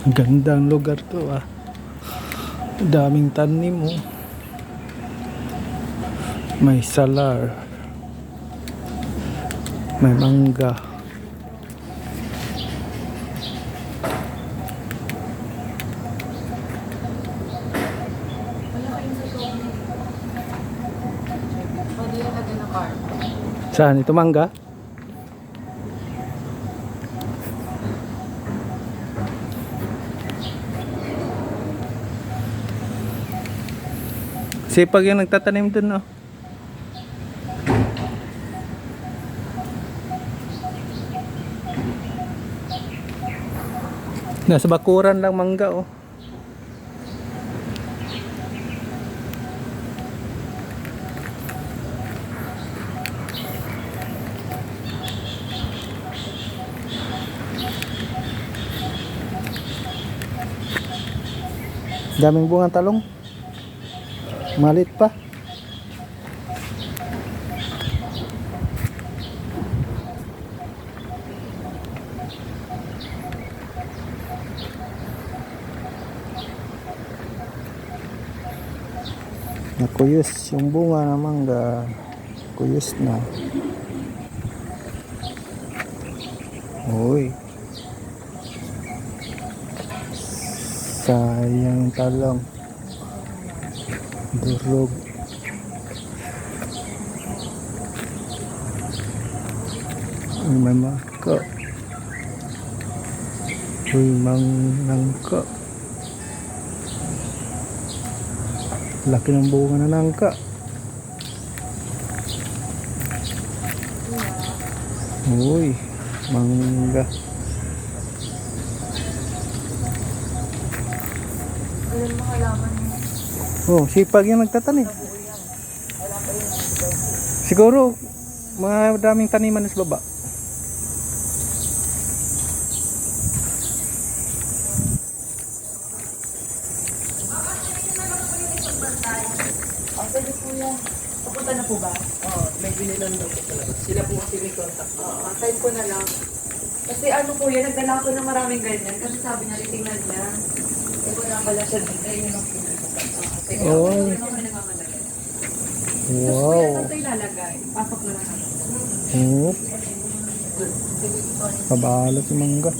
Gandang lugar to ah. Daming tanim oh. May salar. May mangga. Saan ito mangga? Sipag yung nagtatanim dun, no? Nasa bakuran lang mangga, oh. Daming bunga talong. Malit pa. Nakuyos yung bunga ng mangga. Kuyos na. Uy. Sayang talong. Durog. Uy, may mangga. Uy, nangka. Laki ng bunga na nangka. Uy, mangga. Alam mo halaman mo. Oh, sipag yung nagtatanim. Siguro, mga daming taniman sa baba. Pwede po yan. Papunta na po ba? Oo, may binilan daw po talaga. Sila po kasi may contact. Oo, antayin ko na lang. Kasi ano po yan, nagdala ko ng maraming ganyan. Kasi sabi niya, titingnan niya. Eh, wala pala siya dito. Ayun yung pinag-upay. Oh. Ayun ako namamalagay. Tapos po Wow. yan, saan tayo lalagay? Pasok na lang ako. Oh, kabalot yung mangga.